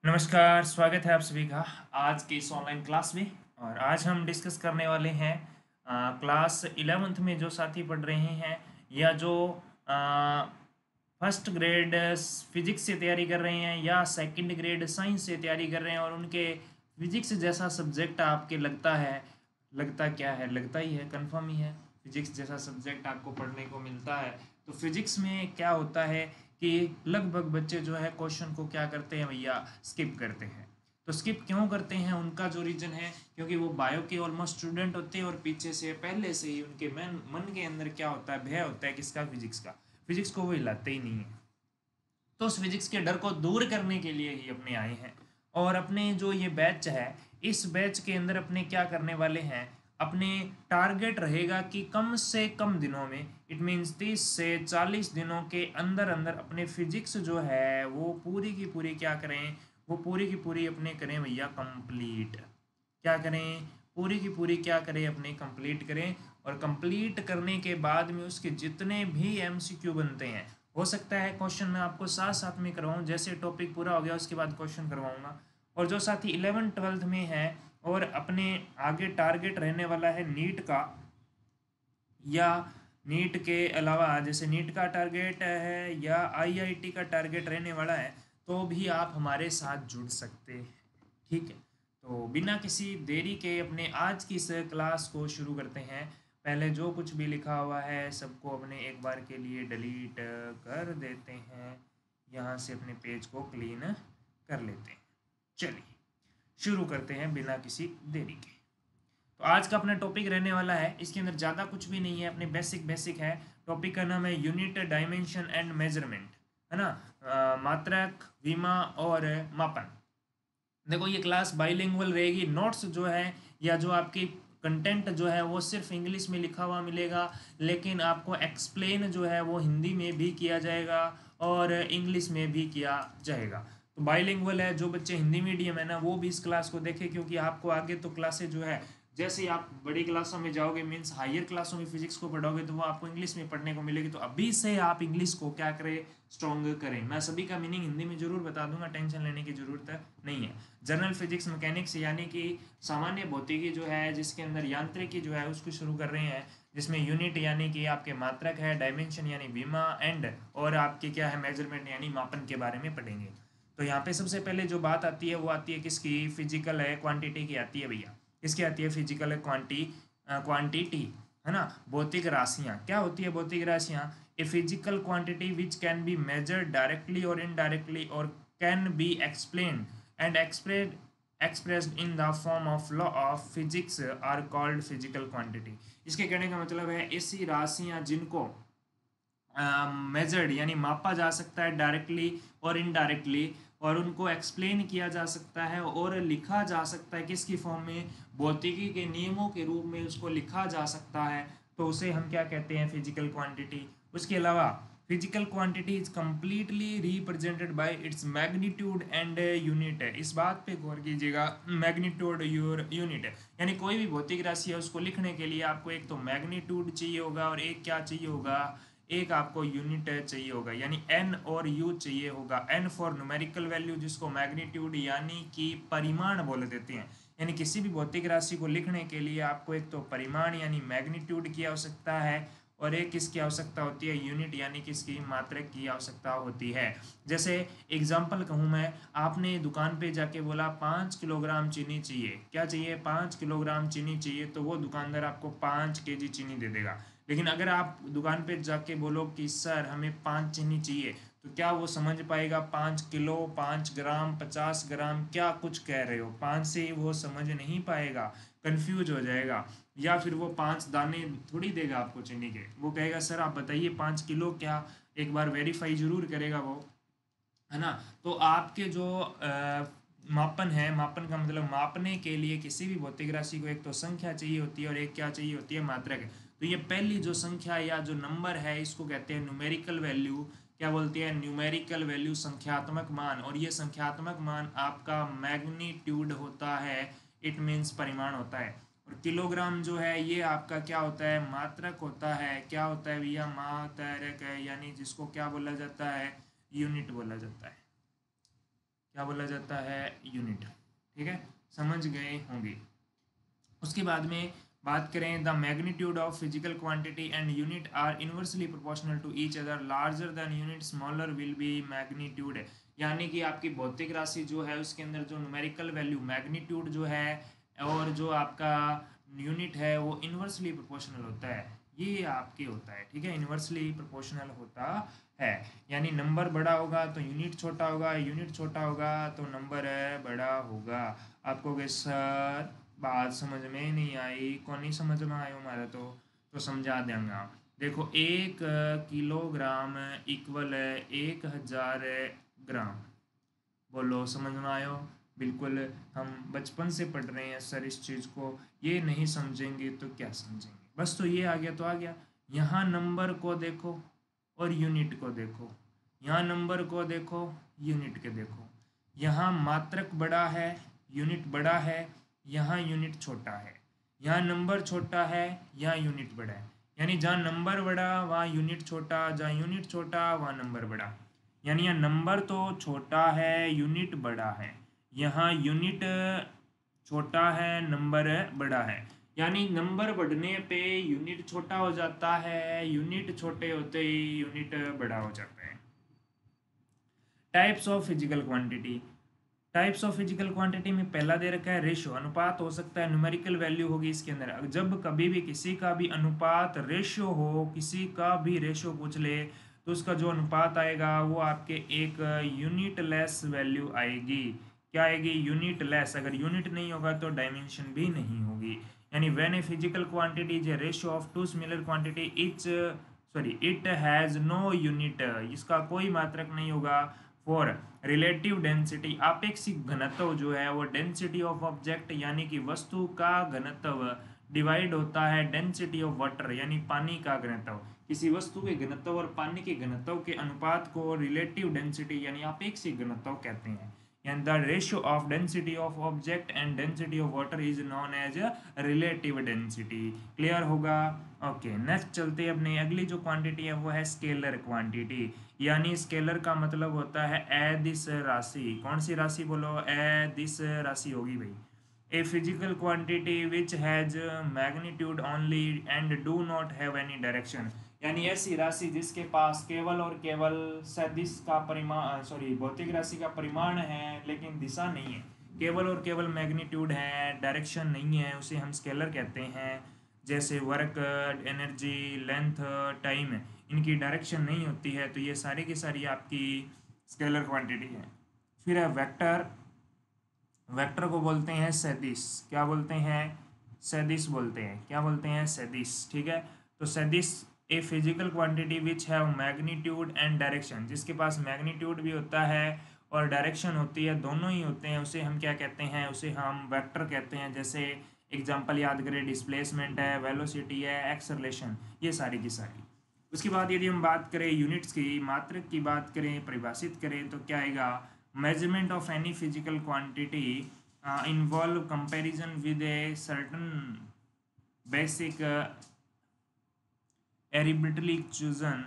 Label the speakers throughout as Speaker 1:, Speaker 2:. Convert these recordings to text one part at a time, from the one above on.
Speaker 1: नमस्कार, स्वागत है आप सभी का आज के इस ऑनलाइन क्लास में। और आज हम डिस्कस करने वाले हैं क्लास 11th में जो साथी पढ़ रहे हैं या जो फर्स्ट ग्रेड फिजिक्स से तैयारी कर रहे हैं या सेकंड ग्रेड साइंस से तैयारी कर रहे हैं और उनके फिजिक्स जैसा सब्जेक्ट आपके लगता है। लगता क्या है, लगता ही है, कंफर्म ही है। फिजिक्स जैसा सब्जेक्ट आपको पढ़ने को मिलता है। तो फिजिक्स में क्या होता है कि लगभग बच्चे जो है क्वेश्चन को क्या करते हैं भैया, स्किप करते हैं। तो स्किप क्यों करते हैं, उनका जो रीज़न है, क्योंकि वो बायो के ऑलमोस्ट स्टूडेंट होते हैं और पीछे से पहले से ही उनके मन के अंदर क्या होता है, भय होता है किसका, फिजिक्स का। फिजिक्स को वो हिलाते ही नहीं है। तो उस फिजिक्स के डर को दूर करने के लिए ही अपने आए हैं। और अपने जो ये बैच है, इस बैच के अंदर अपने क्या करने वाले हैं, अपने टारगेट रहेगा कि कम से कम दिनों में, इट मीन्स 30 से 40 दिनों के अंदर अंदर अपने फिजिक्स जो है वो पूरी की पूरी क्या करें, वो पूरी की पूरी अपने करें भैया कंप्लीट। क्या करें, पूरी की पूरी क्या करें, अपने कंप्लीट करें। और कंप्लीट करने के बाद में उसके जितने भी एमसीक्यू बनते हैं, हो सकता है क्वेश्चन मैं आपको साथ साथ में करवाऊँ, जैसे टॉपिक पूरा हो गया उसके बाद क्वेश्चन करवाऊँगा। और जो साथी 11th 12th में है और अपने आगे टारगेट रहने वाला है नीट का, या नीट के अलावा जैसे नीट का टारगेट है या आईआईटी का टारगेट रहने वाला है, तो भी आप हमारे साथ जुड़ सकते हैं। ठीक है, तो बिना किसी देरी के अपने आज की इस क्लास को शुरू करते हैं। पहले जो कुछ भी लिखा हुआ है सबको अपने एक बार के लिए डिलीट कर देते हैं। यहाँ से अपने पेज को क्लीन कर लेते हैं। चलिए शुरू करते हैं बिना किसी देरी के। तो आज का अपना टॉपिक रहने वाला है, इसके अंदर ज़्यादा कुछ भी नहीं है, अपने बेसिक बेसिक है। टॉपिक का नाम है यूनिट, डायमेंशन एंड मेजरमेंट, है ना। मात्रक, विमा और मापन। देखो ये क्लास बाइलिंगुअल रहेगी। नोट्स जो है या जो आपकी कंटेंट जो है वो सिर्फ इंग्लिश में लिखा हुआ मिलेगा, लेकिन आपको एक्सप्लेन जो है वो हिंदी में भी किया जाएगा और इंग्लिश में भी किया जाएगा। तो बाइलिंगुअल है, जो बच्चे हिंदी मीडियम है ना वो भी इस क्लास को देखें, क्योंकि आपको आगे तो क्लासेज जो है, जैसे ही आप बड़ी क्लासों में जाओगे, मीन्स हायर क्लासों में फिजिक्स को पढ़ोगे, तो वो आपको इंग्लिश में पढ़ने को मिलेगी। तो अभी से आप इंग्लिश को क्या करें, स्ट्रॉन्ग करें। मैं सभी का मीनिंग हिंदी में जरूर बता दूंगा, टेंशन लेने की जरूरत नहीं है। जनरल फिजिक्स मैकेनिक्स यानी कि सामान्य भौतिकी जो है, जिसके अंदर यांत्रिकी जो है उसको शुरू कर रहे हैं, जिसमें यूनिट यानी कि आपके मात्रक है, डायमेंशन यानी विमा, एंड और आपके क्या है मेजरमेंट यानी मापन के बारे में पढ़ेंगे। तो यहाँ पे सबसे पहले जो बात आती है वो आती है किसकी, फिजिकल है क्वांटिटी की आती है भैया। किसकी आती है, फिजिकल है क्वांटिटी, है ना। भौतिक राशियाँ क्या होती है, भौतिक राशियाँ, a physical quantity which can be measured directly और इनडायरेक्टली और can be explain and expressed in the form of law of physics are called physical quantity। इसके कहने का मतलब है ऐसी राशियां जिनको मेजर्ड यानी मापा जा सकता है डायरेक्टली और इनडायरेक्टली, और उनको एक्सप्लेन किया जा सकता है और लिखा जा सकता है किसकी फॉर्म में, भौतिकी के नियमों के रूप में उसको लिखा जा सकता है, तो उसे हम क्या कहते हैं, फिजिकल क्वांटिटी। उसके अलावा physical quantity is completely represented by its magnitude and unit है। इस बात पे गौर कीजिएगा, मैग्नीट्यूड यूनिट है, यानी कोई भी भौतिक राशि है उसको लिखने के लिए आपको एक तो मैग्नीट्यूड चाहिए होगा और एक क्या चाहिए होगा, एक आपको यूनिट चाहिए होगा, यानी एन और यू चाहिए होगा। एन फॉर न्यूमेरिकल वैल्यू, जिसको मैग्नीट्यूड यानी कि परिमाण बोल देते हैं। यानी किसी भी भौतिक राशि को लिखने के लिए आपको एक तो परिमाण यानी मैग्नीट्यूड की आवश्यकता है, और एक किसकी आवश्यकता होती है, यूनिट यानी किसकी, मात्रक की आवश्यकता होती है। जैसे एग्जाम्पल कहूँ मैं, आपने दुकान पे जाके बोला 5 किलोग्राम चीनी चाहिए, क्या चाहिए, 5 किलोग्राम चीनी चाहिए, तो वो दुकानदार आपको 5 केजी चीनी दे देगा। लेकिन अगर आप दुकान पे जाके बोलो कि सर हमें 5 चीनी चाहिए, तो क्या वो समझ पाएगा 5 किलो, 5 ग्राम, 50 ग्राम, क्या कुछ कह रहे हो, 5 से वो समझ नहीं पाएगा, कंफ्यूज हो जाएगा। या फिर वो 5 दाने थोड़ी देगा आपको चीनी के, वो कहेगा सर आप बताइए 5 किलो क्या, एक बार वेरीफाई जरूर करेगा वो, है ना। तो आपके जो मापन है, मापन का मतलब मापने के लिए किसी भी भौतिक राशि को एक तो संख्या चाहिए होती है और एक क्या चाहिए होती है, मात्रक है। तो ये पहली जो संख्या या जो नंबर है इसको कहते हैं न्यूमेरिकल वैल्यू। क्या बोलते हैं, न्यूमेरिकल वैल्यू, संख्यात्मक मान। और ये संख्यात्मक मान आपका मैग्नीट्यूड होता है, इट मीन्स परिमाण होता है। और किलोग्राम जो है ये आपका क्या होता है, मात्रक होता है। क्या होता है भैया, मात्रक है, यानी जिसको क्या बोला जाता है, यूनिट बोला जाता है। क्या बोला जाता है, यूनिट। ठीक है, समझ गए होंगे। उसके बाद में बात करें, the magnitude of physical quantity and unit are inversely proportional to each other, larger than unit smaller will be magnitude. यानी कि आपकी भौतिक राशि जो है उसके अंदर जो न्यूमेरिकल वैल्यू मैग्नीट्यूड जो है और जो आपका यूनिट है वो इनवर्सली प्रोपोर्शनल होता है, ये आपके होता है। ठीक है, इनवर्सली प्रोपोर्शनल होता है, यानी नंबर बड़ा होगा तो यूनिट छोटा होगा, यूनिट छोटा होगा तो नंबर बड़ा होगा। आपको कहे सर बात समझ में नहीं आई, कौन नहीं समझ में आयो हमारा, तो समझा देंगे। देखो 1 किलोग्राम इक्वल 1000 ग्राम, बोलो समझ में आयो। बिल्कुल, हम बचपन से पढ़ रहे हैं सर इस चीज़ को, ये नहीं समझेंगे तो क्या समझेंगे। बस तो ये आ गया तो आ गया। यहाँ नंबर को देखो और यूनिट को देखो, यहाँ नंबर को देखो, यूनिट के देखो। यहाँ मात्रक बड़ा है, यूनिट बड़ा है, यहाँ यूनिट छोटा है। यहाँ नंबर छोटा है, यहाँ यूनिट बड़ा है। यानी जहाँ नंबर बड़ा वहाँ यूनिट छोटा, जहाँ यूनिट छोटा वहाँ नंबर बड़ा। यानी यहाँ नंबर तो छोटा है, यूनिट बड़ा है, यहाँ यूनिट छोटा है, नंबर बड़ा है। यानी नंबर बढ़ने पे यूनिट छोटा हो जाता है, यूनिट छोटे होते ही यूनिट बड़ा हो जाता है। Types of physical quantity, types of physical quantity में पहला दे रखा है रेशो, अनुपात हो सकता है, न्यूमेरिकल वैल्यू होगी इसके अंदर। जब कभी भी किसी का भी अनुपात रेशो हो, किसी का भी रेशो पूछ ले तो उसका जो अनुपात आएगा वो आपके एक यूनिट लेस वैल्यू आएगी। क्या आएगी, यूनिट लेस। अगर यूनिट नहीं होगा तो डायमेंशन भी नहीं होगी। यानी when a physical quantity is a ratio of two similar quantity it has no unit, इसका कोई मात्रक नहीं होगा। फॉर रिलेटिव डेंसिटी, आपेक्षिक घनत्व जो है वो डेंसिटी ऑफ ऑब्जेक्ट यानी कि वस्तु का घनत्व डिवाइड होता है डेंसिटी ऑफ वाटर यानी पानी का घनत्व। किसी वस्तु के घनत्व और पानी के घनत्व के अनुपात को रिलेटिव डेंसिटी यानी आपेक्षिक घनत्व कहते हैं। and the ratio of density of object and density of water is known as relative density। Clear होगा? ओके, नेक्स्ट चलते हैं अपने अगली जो क्वांटिटी है वो है स्केलर क्वांटिटी। यानी स्केलर का मतलब होता है अदिश राशि। कौन सी राशि बोलो, अदिश राशि होगी भाई। ए physical quantity which has magnitude only and do not have any direction, यानी ऐसी राशि जिसके पास केवल और केवल सदिश का परिमाण भौतिक राशि का परिमाण है लेकिन दिशा नहीं है, केवल और केवल मैग्नीट्यूड है, डायरेक्शन नहीं है, उसे हम स्केलर कहते हैं। जैसे वर्क, एनर्जी, लेंथ, टाइम, इनकी डायरेक्शन नहीं होती है तो ये सारी की सारी आपकी स्केलर क्वांटिटी है। फिर है वेक्टर, वेक्टर को बोलते हैं सदिश। क्या बोलते हैं, सदिश बोलते हैं। क्या बोलते हैं, सदिश। ठीक है, तो सदिश ए physical quantity which have magnitude and direction, जिसके पास मैग्नीट्यूड भी होता है और डायरेक्शन होती है, दोनों ही होते हैं, उसे हम क्या कहते हैं, उसे हम वेक्टर कहते हैं। जैसे एग्जांपल याद करें, डिस्प्लेसमेंट है, वेलोसिटी है, एक्सेलरेशन, ये सारी की सारी। उसके बाद यदि हम बात करें यूनिट्स की, मात्रक की बात करें, परिभाषित करें तो क्या आएगा, measurement of any physical quantity involve comparison with a certain basic arbitrarily chosen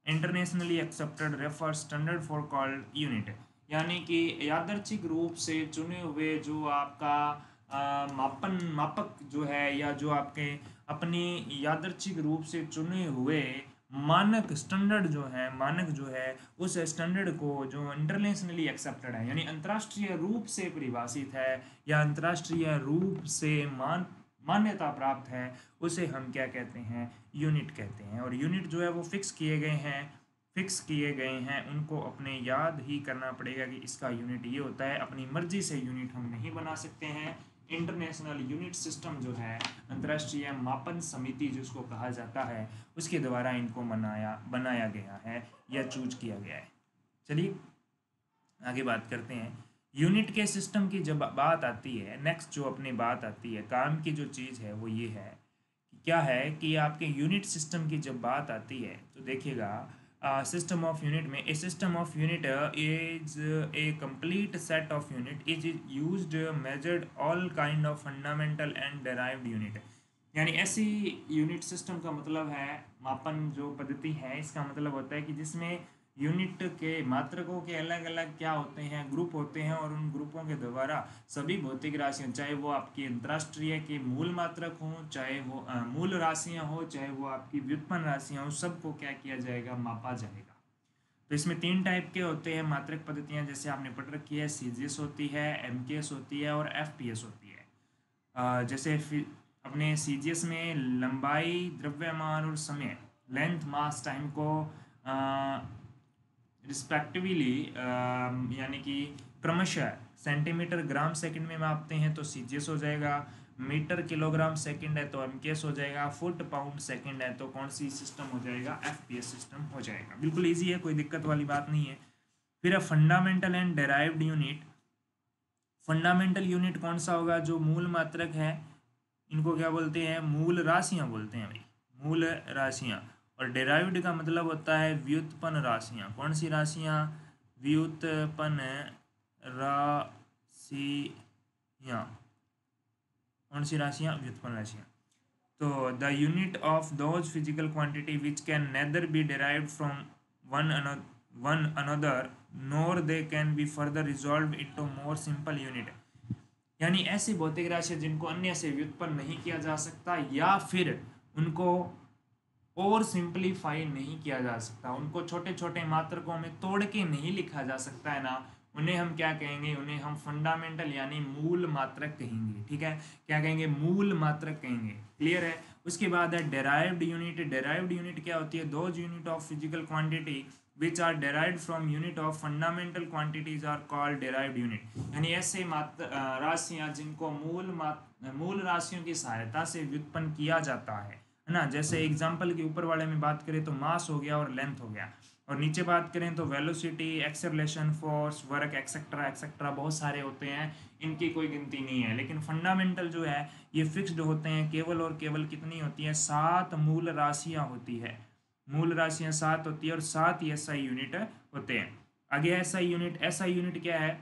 Speaker 1: internationally accepted refer standard for called unit, यानी कि यादृच्छिक रूप से चुने हुए जो आपका मापक जो है या जो आपके अपनी यादृच्छिक रूप से चुने हुए मानक स्टैंडर्ड जो है, मानक जो है उस स्टैंडर्ड को जो इंटरनेशनली एक्सेप्टेड है यानी अंतर्राष्ट्रीय रूप से परिभाषित है या अंतर्राष्ट्रीय रूप से मान्यता प्राप्त है, उसे हम क्या कहते हैं, यूनिट कहते हैं। और यूनिट जो है वो फिक्स किए गए हैं, उनको अपने याद ही करना पड़ेगा कि इसका यूनिट ये होता है। अपनी मर्जी से यूनिट हम नहीं बना सकते हैं। इंटरनेशनल यूनिट सिस्टम जो है, अंतर्राष्ट्रीय मापन समिति जिसको कहा जाता है, उसके द्वारा इनको बनाया गया है या चूज किया गया है। चलिए आगे बात करते हैं। यूनिट के सिस्टम की जब बात आती है, नेक्स्ट जो अपनी बात आती है, काम की जो चीज़ है वो ये है कि क्या है कि आपके यूनिट सिस्टम की जब बात आती है तो देखिएगा, सिस्टम ऑफ यूनिट में a system of unit is a complete set of unit is used measured all kind of fundamental and derived unit. यानी ऐसी यूनिट सिस्टम का मतलब है, मापन जो पद्धति है इसका मतलब होता है कि जिसमें यूनिट के मात्रकों के अलग अलग क्या होते हैं, ग्रुप होते हैं, और उन ग्रुपों के द्वारा सभी भौतिक राशियाँ, चाहे वो आपकी अंतर्राष्ट्रीय के मूल मात्रक हों, चाहे वो मूल राशियाँ हो, चाहे वो आपकी व्युत्पन्न राशियाँ हों, सबको क्या किया जाएगा, मापा जाएगा। तो इसमें 3 टाइप के होते हैं मात्रक पद्धतियाँ, जैसे आपने पढ़ रखी है, सीजीएस होती है, एमकेएस होती है और एफपीएस होती है। जैसे अपने सीजीएस में लंबाई, द्रव्यमान और समय, लेंथ, मास, टाइम को रिस्पेक्टिवली यानी कि क्रमशः सेंटीमीटर, ग्राम, सेकंड में मापते हैं तो सीजीएस हो जाएगा, मीटर, किलोग्राम, सेकंड है तो एमकेएस हो जाएगा, फुट, पाउंड, सेकंड है तो कौन सी सिस्टम हो जाएगा, एफपीएस सिस्टम हो जाएगा। बिल्कुल ईजी है, कोई दिक्कत वाली बात नहीं है। फिर है fundamental and derived unit. Fundamental unit कौन सा होगा, जो मूल मात्रक है, इनको क्या बोलते हैं, मूल राशियां बोलते हैं भाई, मूल राशियां। और डेराइव्ड का मतलब होता है व्युत्पन्न राशियां। कौन सी राशियां, व्युत्पन्न राशियां। कौन सी राशियां, व्युत्पन्न राशियां। तो the unit of those physical quantity which can nether B derived from one another NOR they can be further resolve into more simple unit. यानी ऐसी भौतिक राशियां जिनको अन्य से व्युत्पन्न नहीं किया जा सकता, या फिर उनको और सिंपलीफाई नहीं किया जा सकता, उनको छोटे छोटे मात्रकों में तोड़ के नहीं लिखा जा सकता है ना, उन्हें हम क्या कहेंगे, उन्हें हम फंडामेंटल यानी मूल मात्रक कहेंगे। ठीक है, क्या कहेंगे, मूल मात्रक कहेंगे। क्लियर है। उसके बाद है डेराइव्ड यूनिट। डेराइव्ड यूनिट क्या होती है, those unit of physical quantity which are derived from unit of fundamental quantities are called derived unit। यानी ऐसे राशियां जिनको मूल राशियों की सहायता से व्युत्पन्न किया जाता है ना। जैसे एग्जांपल के ऊपर वाले में बात करें तो मास हो गया और लेंथ हो गया, और नीचे बात करें तो velocity, acceleration, force, work, etcetera etcetera, बहुत सारे होते हैं, इनकी कोई गिनती नहीं है। लेकिन फंडामेंटल जो है ये फिक्स्ड होते हैं, केवल और केवल कितनी होती है, 7 मूल राशियां होती है। मूल राशियां 7 होती है और 7 ही एसआई यूनिट होते हैं। आगे एसआई यूनिट क्या है,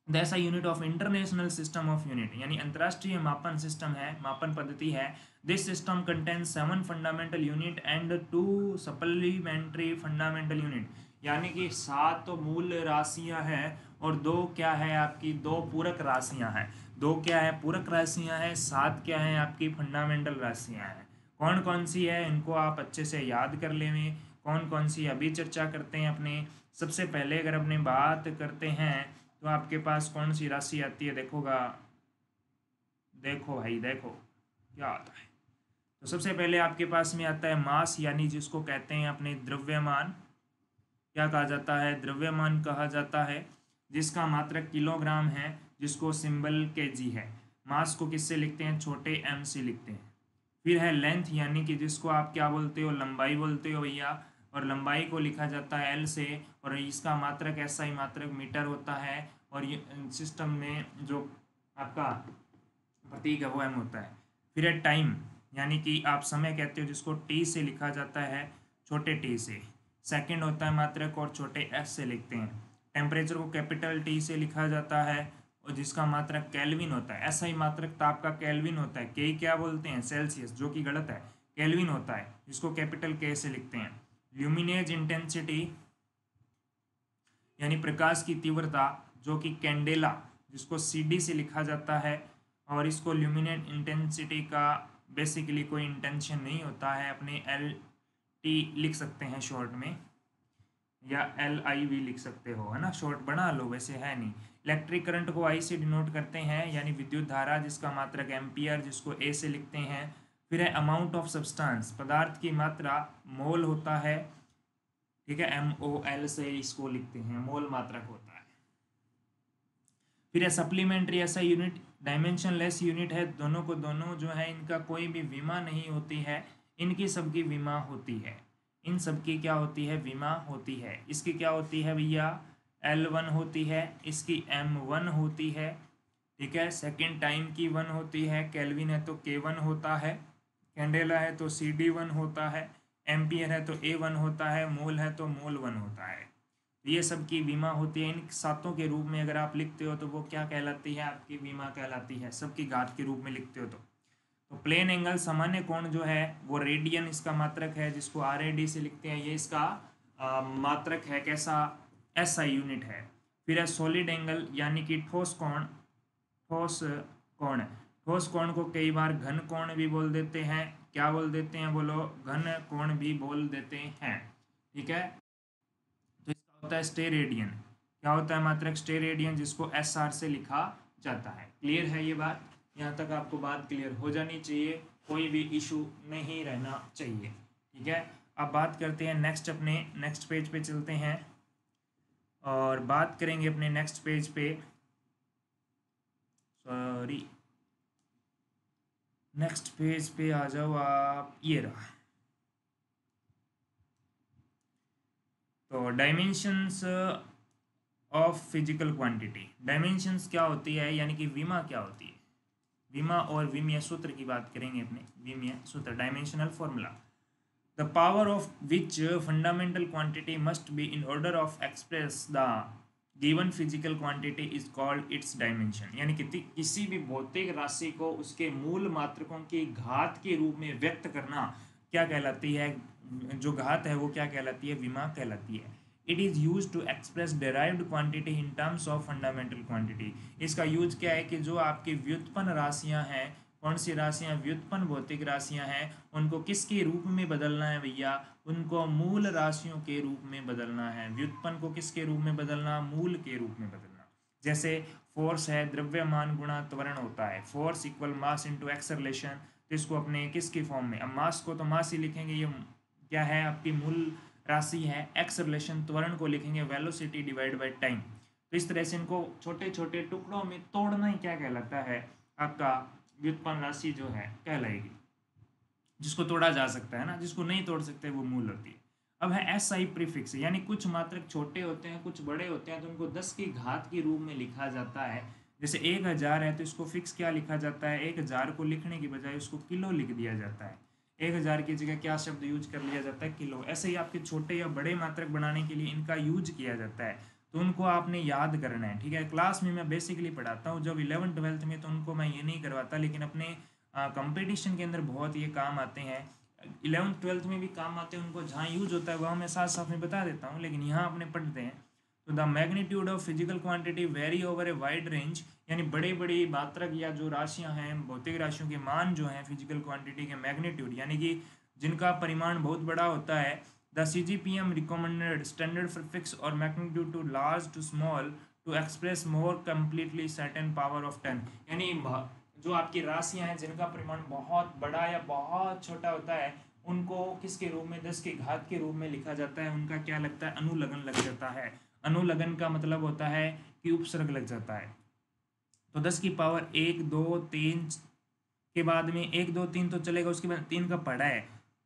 Speaker 1: the SI unit of international system of unit, यानी अंतर्राष्ट्रीय मापन सिस्टम है, मापन पद्धति है। This system contains 7 fundamental unit and 2 supplementary fundamental unit. यानी कि 7 तो मूल राशियां हैं और 2 क्या है आपकी, 2 पूरक राशियां हैं। 2 क्या है, पूरक राशियां हैं, 7 क्या है आपकी फंडामेंटल राशियां हैं। कौन कौन सी है इनको आप अच्छे से याद कर लें। कौन कौन सी अभी चर्चा करते हैं अपने। सबसे पहले अगर अपने बात करते हैं तो आपके पास कौन सी राशि आती है, देखोगा, देखो भाई देखो क्या आता है। तो सबसे पहले आपके पास में आता है मास, यानी जिसको कहते हैं अपने द्रव्यमान। क्या कहा जाता है, द्रव्यमान कहा जाता है, जिसका मात्रक किलोग्राम है, जिसको सिंबल केजी है। मास को किससे लिखते हैं, छोटे एम से लिखते हैं। फिर है लेंथ, यानी कि जिसको आप क्या बोलते हो, लंबाई बोलते हो भैया, और लंबाई को लिखा जाता है एल से, और इसका मात्रक एसआई मात्रक मीटर होता है, और ये सिस्टम में जो आपका प्रतीक है वो एम होता है। फिर है टाइम, यानी कि आप समय कहते हो, जिसको टी से लिखा जाता है, छोटे टी से। सेकंड होता है मात्रक और छोटे एस से लिखते हैं। टेम्परेचर को कैपिटल टी से लिखा जाता है और जिसका मात्रक केल्विन होता है। ऐसा ही मात्रक ताप का केल्विन होता है, के क्या बोलते हैं, सेल्सियस, जो कि गलत है, केल्विन होता है, जिसको कैपिटल के से लिखते हैं। ल्यूमिनेज इंटेंसिटी, यानी प्रकाश की तीव्रता, जो कि कैंडेला, जिसको सीडी से लिखा जाता है, और इसको ल्यूमिनेट इंटेंसिटी का बेसिकली कोई इंटेंशन नहीं होता है, अपने एल टी लिख सकते हैं शॉर्ट में, या एल आई भी लिख सकते हो, है ना, शॉर्ट बना लो, वैसे है नहीं। इलेक्ट्रिक करंट को आई से डिनोट करते हैं, यानी विद्युत धारा, जिसका मात्रक एम्पियर, जिसको ए से लिखते हैं। फिर है अमाउंट ऑफ सब्सटेंस, पदार्थ की मात्रा, मोल होता है, ठीक है, एम ओ एल से इसको लिखते हैं, मोल मात्रक होता है। फिर है supplementary SI unit, dimensionless unit है, दोनों को दोनों जो है इनका कोई भी विमा नहीं होती है, इनकी सबकी विमा होती है, इन सबकी क्या होती है, विमा होती है। इसकी क्या होती है भैया, L1 होती है, इसकी M1 होती है, ठीक है। सेकेंड टाइम की 1 होती है, केल्विन है तो K1 होता है, कैंडेला है तो CD1 होता है, एम्पियर है तो A1 होता है, मोल है तो मोल 1 होता है। ये सब की बीमा होती है। इन सातों के रूप में अगर आप लिखते हो तो वो क्या कहलाती है, आपकी बीमा कहलाती है, सबकी घात के रूप में लिखते हो तो प्लेन एंगल सामान्य कोण जो है वो रेडियन इसका मात्रक है, जिसको RAD से लिखते हैं, ये इसका मात्रक है, कैसा, एसआई यूनिट है। फिर है सॉलिड एंगल यानी कि ठोस कोण। ठोस कोण, ठोस कोण को कई बार घन कोण भी बोल देते हैं। क्या बोल देते हैं बोलो, घन कोण भी बोल देते हैं, ठीक है। तो इसका होता है स्टेरेडियन। क्या होता है मात्रक, स्टेरेडियन, जिसको एस आर से लिखा जाता है। क्लियर है ये बात, यहाँ तक आपको बात क्लियर हो जानी चाहिए, कोई भी इशू नहीं रहना चाहिए, ठीक है। अब बात करते हैं नेक्स्ट, अपने नेक्स्ट पेज पे चलते हैं और बात करेंगे अपने नेक्स्ट पेज पे, सॉरी नेक्स्ट पेज पे आ जाओ आप, ये रहा। तो dimensions of physical quantity, dimensions क्या होती है, यानी कि विमा क्या होती है। विमा और विमीय सूत्र की बात करेंगे अपने, विमीय सूत्र, dimensional formula. The power of which fundamental quantity must be in order of express the given physical quantity is called its dimension. यानी कि किसी भी भौतिक राशि को उसके मूल मात्रकों की घात के रूप में व्यक्त करना क्या कहलाती है, जो घात है वो क्या कहलाती है, विमा कहलाती है। It is use to express derived quantity in terms of fundamental quantity. इसका यूज क्या है कि जो आपकी व्युत्पन्न राशियां हैं, कौन सी राशियां, व्युत्पन्न भौतिक राशियां हैं, उनको किसके रूप में बदलना है भैया, उनको मूल राशियों के रूप में बदलना है। व्युत्पन्न को किसके रूप में बदलना, मूल के रूप में बदलना। जैसे फोर्स है द्रव्यमान गुणा त्वरण होता है, force equal mass into acceleration. तो इसको अपने किसकी फॉर्म में, अब मास को तो मास ही लिखेंगे, ये क्या है आपकी मूल राशि है। एक्सेलरेशन त्वरण को लिखेंगे वेलोसिटी डिवाइड बाय टाइम। तो इस तरह से इनको छोटे छोटे टुकड़ों में तोड़ना ही क्या कहलाता है, आपका व्युत्पन्न राशि जो है कहलाएगी, जिसको तोड़ा जा सकता है ना, जिसको नहीं तोड़ सकते वो मूल होती है। अब है एस आई प्रीफिक्स, यानी कुछ मात्रक छोटे होते हैं कुछ बड़े होते हैं, तो उनको 10 की घात के रूप में लिखा जाता है। जैसे 1000 है तो इसको फिक्स क्या लिखा जाता है, 1000 को लिखने की बजाय उसको किलो लिख दिया जाता है। 1000 की जगह क्या शब्द यूज कर लिया जाता है, किलो। ऐसे ही आपके छोटे या बड़े मात्रक बनाने के लिए इनका यूज किया जाता है, तो उनको आपने याद करना है, ठीक है। क्लास में मैं बेसिकली पढ़ाता हूँ, जब 11th-12th में तो उनको मैं ये नहीं करवाता, लेकिन अपने कंपटीशन के अंदर बहुत ये काम आते हैं। 11th-12th में भी काम आते हैं, उनको जहाँ यूज होता है वहाँ मैं साथ साथ में बता देता हूँ, लेकिन यहाँ अपने पढ़ते हैं। तो the magnitude of physical quantity very over a wide range, यानी बड़ी बड़ी मात्रक या जो राशियाँ हैं, भौतिक राशियों के मान जो हैं फिजिकल क्वांटिटी के मैग्नीट्यूड, यानी कि जिनका परिमाण बहुत बड़ा होता है। The CGPM recommended standard for fix और magnitude too large to small to express more completely certain power of 10। यानी जो आपकी राशियां हैं जिनका परिमाण बहुत बड़ा या बहुत छोटा होता है, उनको किसके रूप में, 10 की घात के रूप में लिखा जाता है। उनका क्या लगता है, अनुलग्न लग जाता है। अनुलग्न का मतलब होता है कि उपसर्ग लग जाता है। तो 10 की पावर 1 2 3 के बाद में 1 2 3 तो चलेगा, उसके बाद 3 का पढ़ा है,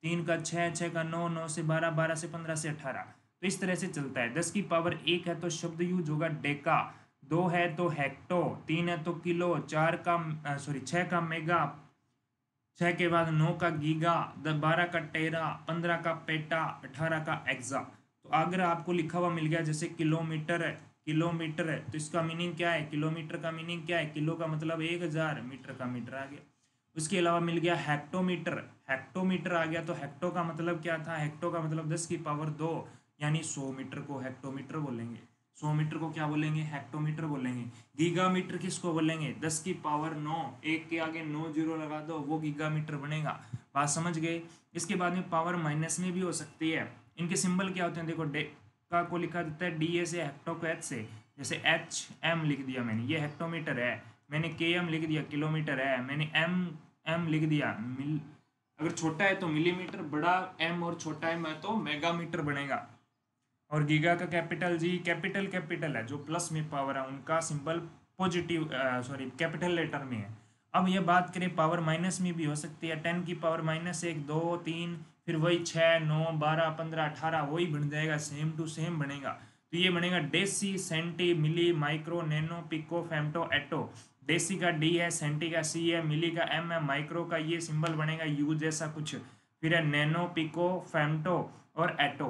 Speaker 1: 3 का 6, 6 का 9, 9 से 12, 12 से 15 से 18। तो इस तरह से चलता है। 10 की पावर 1 है तो शब्द यूज होगा डेका, 2 है तो हेक्टो, 3 है तो किलो, 4 का 6 का मेगा, 6 के बाद 9 का गीगा, 12 का टेरा, 15 का पेटा, 18 का एक्सा। तो अगर आपको लिखा हुआ मिल गया जैसे किलोमीटर है, किलोमीटर है तो इसका मीनिंग क्या है, किलोमीटर का मीनिंग क्या है, किलो का मतलब 1000, मीटर का मीटर आ गया। उसके अलावा मिल गया हेक्टोमीटर, हेक्टोमीटर आ गया तो हेक्टो का मतलब क्या था, हेक्टो का मतलब 10 की पावर 2, यानी 100 मीटर को हेक्टोमीटर बोलेंगे। 100 मीटर को क्या बोलेंगे, हेक्टोमीटर बोलेंगे। गीगामीटर किसको बोलेंगे, 10 की पावर 9, एक के आगे 9 जीरो लगा दो, वो गीगामीटर बनेगा। बात समझ गए। इसके बाद में पावर माइनस में भी हो सकती है। इनके सिंबल क्या होते हैं, देखो डेका को लिखा जाता है डी ए से, हेक्टो को एच से। जैसे एच एम लिख दिया मैंने, ये हेक्टोमीटर है। मैंने के एम लिख दिया, किलोमीटर है। मैंने एम एम लिख दिया, मिल, अगर छोटा है तो मिलीमीटर, बड़ा एम और छोटा एम है तो मेगामीटर बनेगा। और गीगा का कैपिटल जी, कैपिटल कैपिटल है, जो प्लस में पावर है उनका symbol positive, sorry capital letter में है। अब ये बात करें पावर माइनस में भी हो सकती है। 10 की पावर -1 2 3, फिर वही 6 9 12 15 18 वही बन जाएगा, सेम टू सेम बनेगा। तो ये बनेगा डेसी, सेंटी, मिली, माइक्रो, नैनो, पिको, फेम्टो, एटो। डेसी का डी है, सेंटी का सी है, मिली का एम है, माइक्रो का ये सिंबल बनेगा यू जैसा कुछ, फिर है नैनो, पिको, फेम्टो और एटो।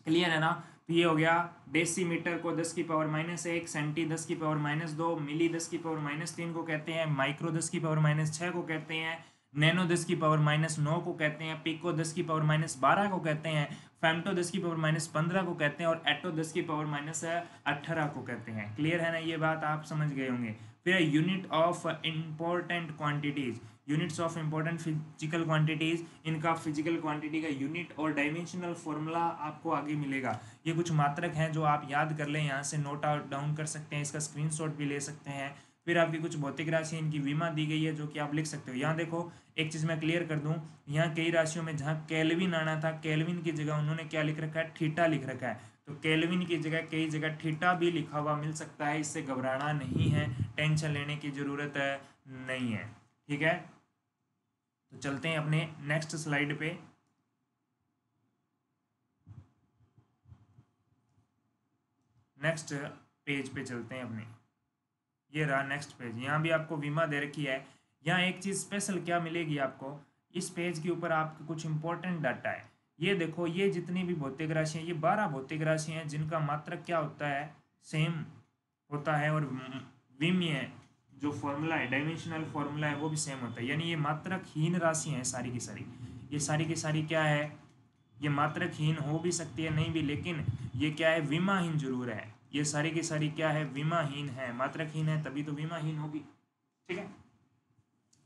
Speaker 1: क्लियर है ना। तो ये हो गया डेसीमीटर को 10 की पावर -1, सेंटी 10 की पावर -2, मिली 10 की पावर -3 को कहते हैं, माइक्रो 10 की पावर -6 को कहते हैं, नैनो 10⁻⁻9 को कहते हैं, पिको 10⁻12 को कहते हैं, फेम्टो 10⁻15 को कहते हैं और एटो 10⁻18 को कहते हैं। क्लियर है ना, ये बात आप समझ गए होंगे। फिर unit of important quantities, units of important physical quantities, इनका फिजिकल क्वांटिटी का यूनिट और डायमेंशनल फॉर्मूला आपको आगे मिलेगा। ये कुछ मात्रक हैं जो आप याद कर लें, यहाँ से नोट आउट डाउन कर सकते हैं, इसका स्क्रीनशॉट भी ले सकते हैं। फिर आपकी कुछ भौतिक राशि, इनकी विमा दी गई है जो कि आप लिख सकते हो। यहाँ देखो एक चीज़ मैं क्लियर कर दूँ, यहाँ कई राशियों में जहाँ केल्विन आना था, केल्विन की जगह उन्होंने क्या लिख रखा है, थीटा लिख रखा है। तो केल्विन की जगह कई जगह थीटा भी लिखा हुआ मिल सकता है, इससे घबराना नहीं है, टेंशन लेने की ज़रूरत नहीं है। ठीक है, तो चलते हैं अपने नेक्स्ट स्लाइड पे। नेक्स्ट पेज पे चलते हैं अपने। ये रहा नेक्स्ट पेज, यहाँ भी आपको बीमा दे रखी है। यहाँ एक चीज़ स्पेशल क्या मिलेगी आपको, इस पेज के ऊपर आपके कुछ इंपॉर्टेंट डाटा है। ये देखो, ये जितनी भी भौतिक राशि हैं, ये 12 भौतिक राशि हैं जिनका मात्रक क्या होता है, सेम होता है, और विम्य जो फॉर्मूला है, डायमेंशनल फॉर्मूला है, वो भी सेम होता है। यानी ये मात्रकहीन राशि हैं सारी की सारी। ये सारी की सारी क्या है, ये मात्रकहीन हो भी सकती है, नहीं भी, लेकिन ये क्या है, विमाहीन जरूर है। ये सारी की सारी क्या है, विमाहीन है, मात्रकहीन है तभी तो विमाहीन होगी। ठीक है,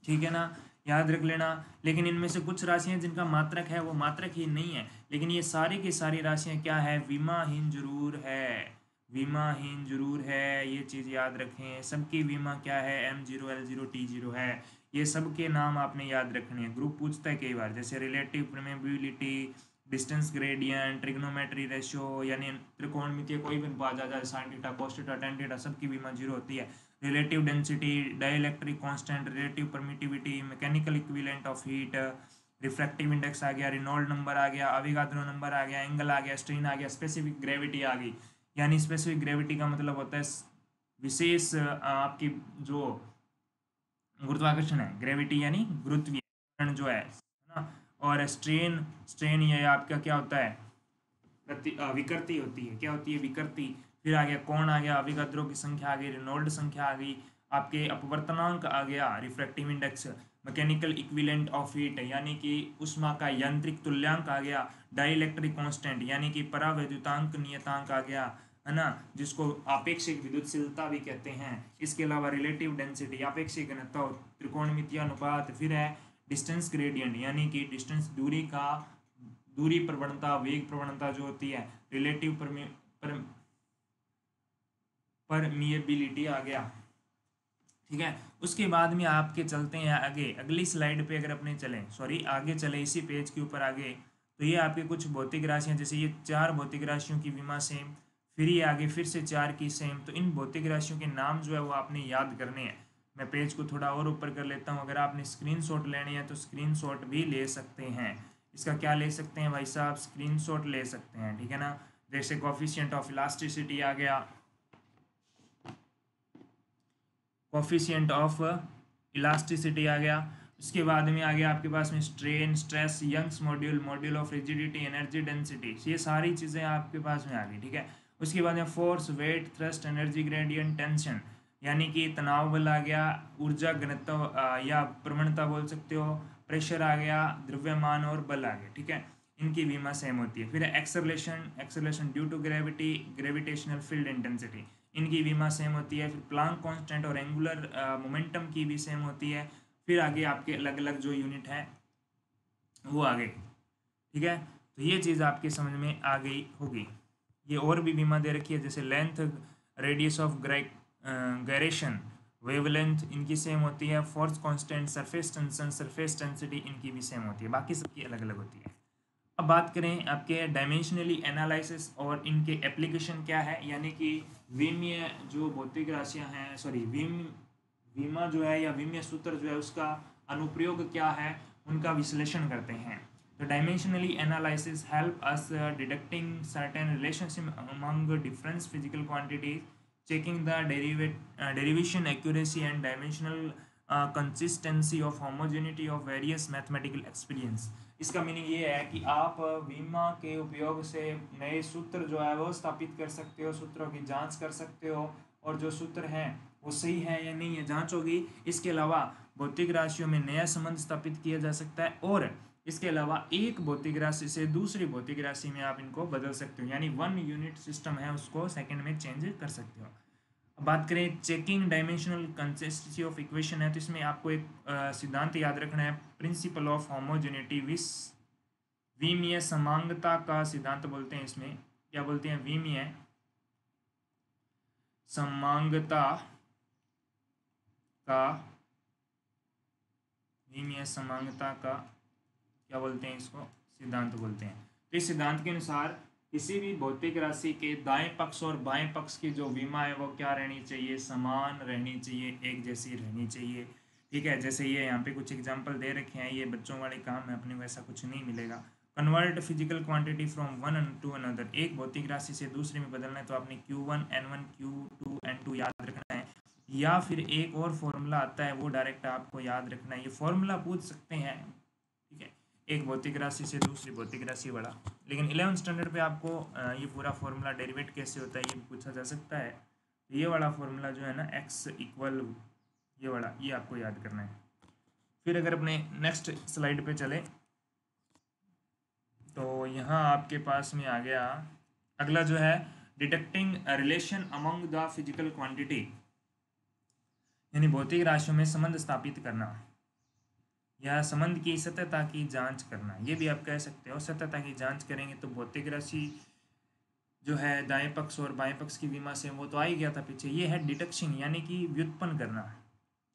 Speaker 1: ठीक है ना, याद रख लेना। लेकिन इनमें से कुछ राशियां जिनका मात्रक है वो मात्रकहीन नहीं है, लेकिन ये सारी की सारी राशियां क्या है, विमाहीन जरूर है, विमाहीन जरूर है। ये चीज़ याद रखें, सबकी विमा क्या है, M0 L0 T0 है। ये सबके नाम आपने याद रखने हैं, ग्रुप पूछता है कई बार, जैसे relative permeability, distance gradient, trigonometry ratio, यानी त्रिकोणमितीय कोई भी अनुपात आ जाए, sine theta, cos theta, tan theta, सबकी विमा जीरो होती है। Relative density, dielectric constant, relative permittivity, mechanical equivalent of heat, refractive index आ गया, रिनॉल्ड नंबर आ गया, अविगाद्रो नंबर आ गया, एंगल आ गया, स्ट्रेन आ गया, स्पेसिफिक ग्रेविटी आ गई। यानी स्पेसिफिक ग्रेविटी का मतलब होता है विशेष आपकी जो गुरुत्वाकर्षण है, ग्रेविटी यानी गुरुत्वीय जो है ना। और स्ट्रेन, स्ट्रेन ये आपका क्या होता है, विकृति होती है, क्या होती है, विकृति। फिर आ गया कौन आ गया, अविगाद्रो की संख्या आ गई, रेनॉल्ड संख्या आ गई, आपके अपवर्तनांक आ गया, refractive index, mechanical equivalent of heat यानी कि उष्मा का यांत्रिक तुल्यांक आ गया, डाइलेक्ट्रिक कांस्टेंट यानी कि परावैद्युतांक नियतांक आ गया, है ना, जिसको आपेक्षिक विद्युतशीलता भी कहते हैं। इसके अलावा रिलेटिव डेंसिटी, आपेक्षिक घनत्व, त्रिकोणमितीय अनुपात, फिर है डिस्टेंस ग्रेडियंट यानी कि डिस्टेंस दूरी प्रवणता, वेग प्रवणता जो होती है, रिलेटिव परमिएबिलिटी आ गया। ठीक है, उसके बाद में आपके चलते हैं आगे, अगली स्लाइड पे अगर अपने चलें, सॉरी आगे चले इसी पेज के ऊपर आगे, तो ये आपके कुछ भौतिक राशियां, जैसे ये 4 भौतिक राशियों की विमा सेम, फिर ये आगे फिर से 4 की सेम। तो इन भौतिक राशियों के नाम जो है वो आपने याद करने हैं। मैं पेज को थोड़ा और ऊपर कर लेता हूँ, अगर आपने स्क्रीनशॉट लेने हैं तो स्क्रीनशॉट भी ले सकते हैं। इसका क्या ले सकते हैं भाई साहब, स्क्रीनशॉट ले सकते हैं, ठीक है ना। जैसे कोफिशिएंट ऑफ इलास्टिसिटी आ गया, कोफिशिएंट ऑफ इलास्टिसिटी आ गया, उसके बाद में आ गया आपके पास में strain, stress, Young's modulus, modulus of rigidity, energy density, ये सारी चीज़ें आपके पास में आ गई। ठीक है, उसके बाद में force, weight, thrust, energy gradient, tension यानी कि तनाव बल आ गया, ऊर्जा घनत्व या प्रवणता बोल सकते हो, प्रेशर आ गया, द्रव्यमान और बल आ गया। ठीक है, इनकी बीमा सेम होती है। फिर acceleration, acceleration due to gravity, gravitational field intensity, इनकी बीमा सेम होती है। फिर प्लांक कांस्टेंट और एंगुलर मोमेंटम की भी सेम होती है। फिर आगे आपके अलग अलग जो यूनिट है वो आ गए। ठीक है, तो ये चीज़ आपके समझ में आ गई होगी। ये और भी बीमा दे रखी है, जैसे length, radius of gyration, wavelength, इनकी सेम होती है। Force constant, surface tension, surface density, इनकी भी सेम होती है, बाकी सबकी अलग अलग होती है। अब बात करें आपके डायमेंशनली एनालिसिस और इनके एप्लीकेशन क्या है, यानी कि विमीय जो भौतिक राशियां हैं, सॉरी विमा जो है या विमीय सूत्र जो है उसका अनुप्रयोग क्या है, उनका विश्लेषण करते हैं। तो dimensionally analysis help us deducting certain relationship among difference physical quantities, checking the derivation accuracy and dimensional consistency of homogeneity of various mathematical experience. इसका मीनिंग ये है कि आप बीमा के उपयोग से नए सूत्र जो है वो स्थापित कर सकते हो, सूत्रों की जांच कर सकते हो, और जो सूत्र हैं वो सही है या नहीं है, जांच होगी। इसके अलावा भौतिक राशियों में नया संबंध स्थापित किया जा सकता है, और इसके अलावा एक भौतिक राशि से दूसरी भौतिक राशि में आप इनको बदल सकते हो, यानी 1 यूनिट सिस्टम है उसको सेकंड में चेंज कर सकते हो। अब बात करें checking dimensional consistency of equation है, तो इसमें आपको एक सिद्धांत याद रखना है, प्रिंसिपल ऑफ होमोजेनिटी, विमीय समांगता का सिद्धांत बोलते हैं। इसमें क्या बोलते हैं? विमीय समांगता का, विमीय समांगता का क्या बोलते हैं? इसको सिद्धांत बोलते हैं। तो इस सिद्धांत के अनुसार किसी भी भौतिक राशि के दाएं पक्ष और बाएं पक्ष की जो विमा है वो क्या रहनी चाहिए? समान रहनी चाहिए, एक जैसी रहनी चाहिए। ठीक है, जैसे ये यहाँ पे कुछ एग्जांपल दे रखे हैं, ये बच्चों वाले काम है, अपने को ऐसा कुछ नहीं मिलेगा। Convert physical quantity from one two another, एक भौतिक राशि से दूसरे में बदलना है तो आपने Q1 N1 Q2 N2 याद रखना है, या फिर एक और फॉर्मूला आता है वो डायरेक्ट आपको याद रखना है। ये फॉर्मूला पूछ सकते हैं, ठीक है, एक भौतिक राशि से दूसरी भौतिक राशि वाला, लेकिन 11th स्टैंडर्ड पे आपको ये पूरा फॉर्मूला डेरिवेट कैसे होता है ये पूछा जा सकता है। ये वाला फॉर्मूला जो है ना, x इक्वल ये वाला, ये आपको याद करना है। फिर अगर अपने नेक्स्ट स्लाइड पे चले तो यहाँ आपके पास में आ गया अगला जो है detecting relation among the physical quantity, यानी भौतिक राशियों में संबंध स्थापित करना या संबंध की सत्यता की जांच करना, ये भी आप कह सकते हो। सत्यता की जांच करेंगे तो भौतिक राशि जो है दाएं पक्ष और बाएं पक्ष की विमा से, वो तो आ ही गया था पीछे। ये है डिटेक्शन, यानी कि व्युत्पन्न करना।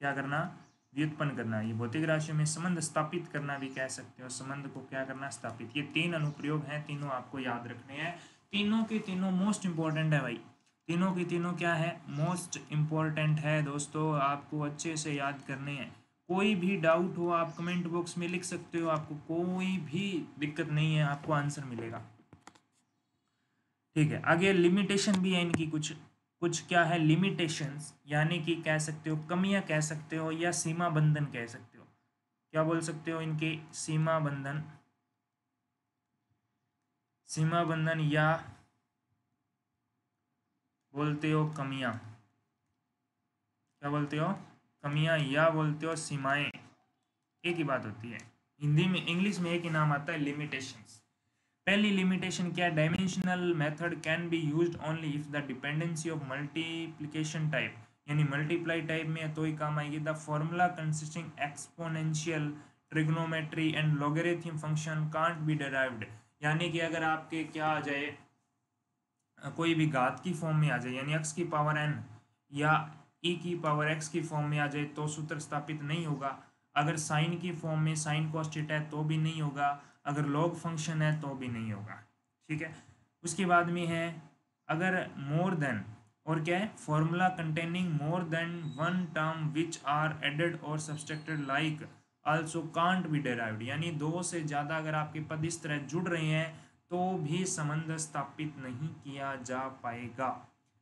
Speaker 1: क्या करना? व्युत्पन्न करना। ये भौतिक राशियों में संबंध स्थापित करना भी कह सकते हो, संबंध को क्या करना? स्थापित। ये 3 अनुप्रयोग हैं, तीनों आपको याद रखने हैं। तीनों के तीनों मोस्ट इंपॉर्टेंट है भाई, तीनों की तीनों क्या है? मोस्ट इम्पॉर्टेंट है दोस्तों, आपको अच्छे से याद करने हैं। कोई भी डाउट हो आप कमेंट बॉक्स में लिख सकते हो, आपको कोई भी दिक्कत नहीं है, आपको आंसर मिलेगा। ठीक है, आगे लिमिटेशन भी है इनकी, कुछ कुछ क्या है? लिमिटेशंस, यानी कि कह सकते हो कमियां कह सकते हो, या सीमा बंधन कह सकते हो। क्या बोल सकते हो इनके? सीमा बंधन, सीमा बंधन, या बोलते हो कमियां। क्या बोलते हो? कमियां, या बोलते हो सीमाएं, एक ही बात होती है। हिंदी में, इंग्लिश में एक ही नाम आता है, लिमिटेशंस। पहली लिमिटेशन क्या है? Dimensional method can be used only if the dependency of multiplication type, यानी मल्टीप्लाई टाइप में है तो ही काम आएगी। The formula consisting exponential, trigonometry and logarithm function can't be derived, यानी कि अगर आपके क्या आ जाए, कोई भी घात की फॉर्म में आ जाए, यानी x की पावर n या e की पावर x की फॉर्म में आ जाए तो सूत्र स्थापित नहीं होगा। अगर साइन की फॉर्म में साइन कॉस थीटा है तो भी नहीं होगा, अगर लॉग फंक्शन है तो भी नहीं होगा। ठीक है, उसके बाद में है अगर मोर देन, और क्या है? Formula containing more than one term which are added और subtracted like also can't be derived, यानी 2 से ज़्यादा अगर आपके पद इस तरह जुड़ रहे हैं तो भी संबंध स्थापित नहीं किया जा पाएगा।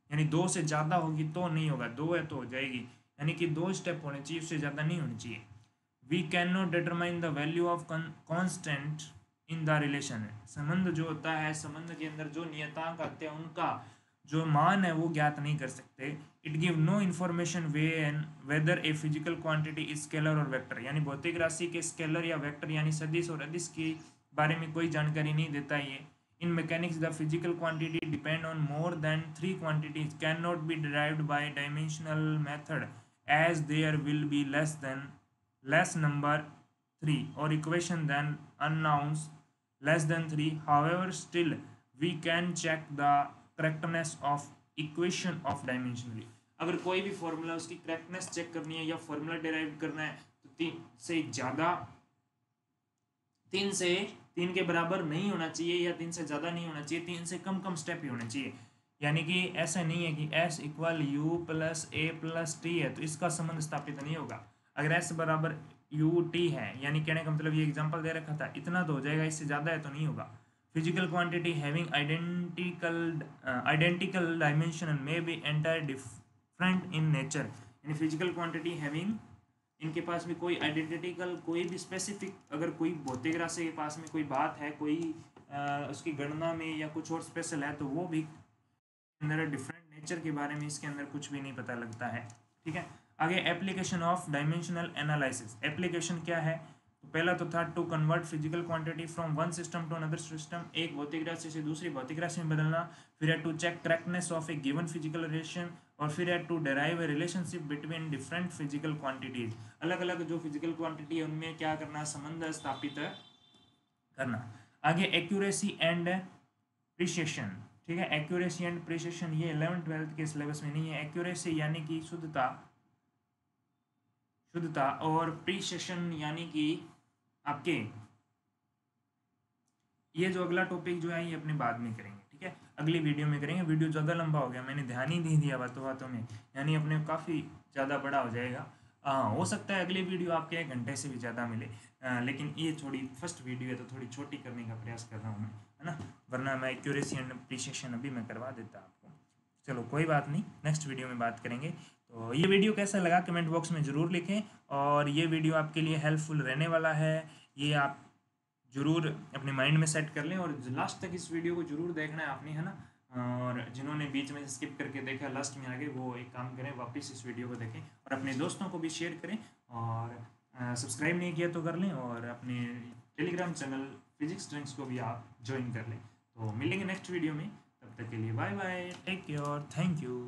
Speaker 1: यानी 2 से ज़्यादा होगी तो नहीं होगा, 2 है तो हो जाएगी, यानी कि 2 स्टेप होने चाहिए, उससे ज़्यादा नहीं होनी चाहिए। We can not determine the value of constant in the relation, संबंध जो होता है, संबंध के अंदर जो नियतांक आते हैं उनका जो मान है वो ज्ञात नहीं कर सकते। It give no information whether a physical quantity is scalar और वेक्टर, यानी भौतिक राशि के स्केलर या वेक्टर यानी सदिश और अदिश की बारे में कोई जानकारी नहीं देता ये। In mechanics the physical quantity depend on more than 3 quantities can not be derived by dimensional method as there will be less number 3 और equation than unknowns less than 3, however still we can check the correctness of equation of dimensionally, अगर कोई भी formula उसकी correctness check करनी है या formula derive करना है तो 3 से ज़्यादा, 3 के बराबर नहीं होना चाहिए या 3 से ज़्यादा नहीं होना चाहिए, 3 से कम कम स्टेप ही होने चाहिए। यानी कि ऐसा नहीं है कि s equal u plus a plus T है तो इसका संबंध स्थापित नहीं होगा। अगर s बराबर यू टी है, यानी कहने का मतलब ये एग्जांपल दे रखा था, इतना तो हो जाएगा, इससे ज़्यादा है तो नहीं होगा। Physical quantity having identical dimension may be entire different in nature, यानी फिजिकल क्वांटिटी हैविंग, इनके पास भी कोई आइडेंटिकल, कोई भी स्पेसिफिक, अगर कोई भौतिक राशि के पास में कोई बात है, कोई उसकी गणना में या कुछ और स्पेशल है तो वो भी अंदर डिफरेंट नेचर के बारे में इसके अंदर कुछ भी नहीं पता लगता है। ठीक है। आगे application of dimensional analysis, application क्या है? तो पहला तो था to convert physical quantity from one system to another system, एक भौतिक राशि से दूसरी भौतिक राशि में बदलना। फिर है to check correctness of a given physical relation, और फिर है to derive a relationship between different physical quantities, अलग अलग जो फिजिकल क्वांटिटी है उनमें क्या करना, संबंध स्थापित करना। आगे एक्यूरेसी एंड प्रिसिशन, ठीक है। एक्यूरेसी एंड प्रिसिशन ये 11th-12th के सिलेबस में नहीं है। एक्यूरेसी यानी कि शुद्धता, शुद्धता, और प्रिसिशन यानी कि आपके, ये जो अगला टॉपिक जो है ये अपने बाद में करेंगे, ठीक है, अगली वीडियो में करेंगे। वीडियो ज़्यादा लंबा हो गया, मैंने ध्यान ही नहीं दिया बातों बातों में, यानी अपने काफ़ी ज़्यादा बड़ा हो जाएगा। हो सकता है अगली वीडियो आपके 1 घंटे से भी ज़्यादा मिले, लेकिन ये थोड़ी फर्स्ट वीडियो है तो थोड़ी छोटी करने का प्रयास कर रहा हूँ मैं, है ना, वरना मैं एक्यूरेसी एंड प्रिसिशन अभी मैं करवा देता आपको। चलो कोई बात नहीं, नेक्स्ट वीडियो में बात करेंगे। तो ये वीडियो कैसा लगा कमेंट बॉक्स में ज़रूर लिखें, और ये वीडियो आपके लिए हेल्पफुल रहने वाला है, ये आप ज़रूर अपने माइंड में सेट कर लें, और लास्ट तक इस वीडियो को ज़रूर देखना है आपने, है ना। और जिन्होंने बीच में स्किप करके देखा लास्ट में आगे, वो एक काम करें, वापस इस वीडियो को देखें और अपने दोस्तों को भी शेयर करें, और सब्सक्राइब नहीं किया तो कर लें, और अपने टेलीग्राम चैनल फिजिक्स ड्रिंक्स को भी आप ज्वाइन कर लें। तो मिलेंगे नेक्स्ट वीडियो में, तब तक के लिए bye bye, take care, thank you.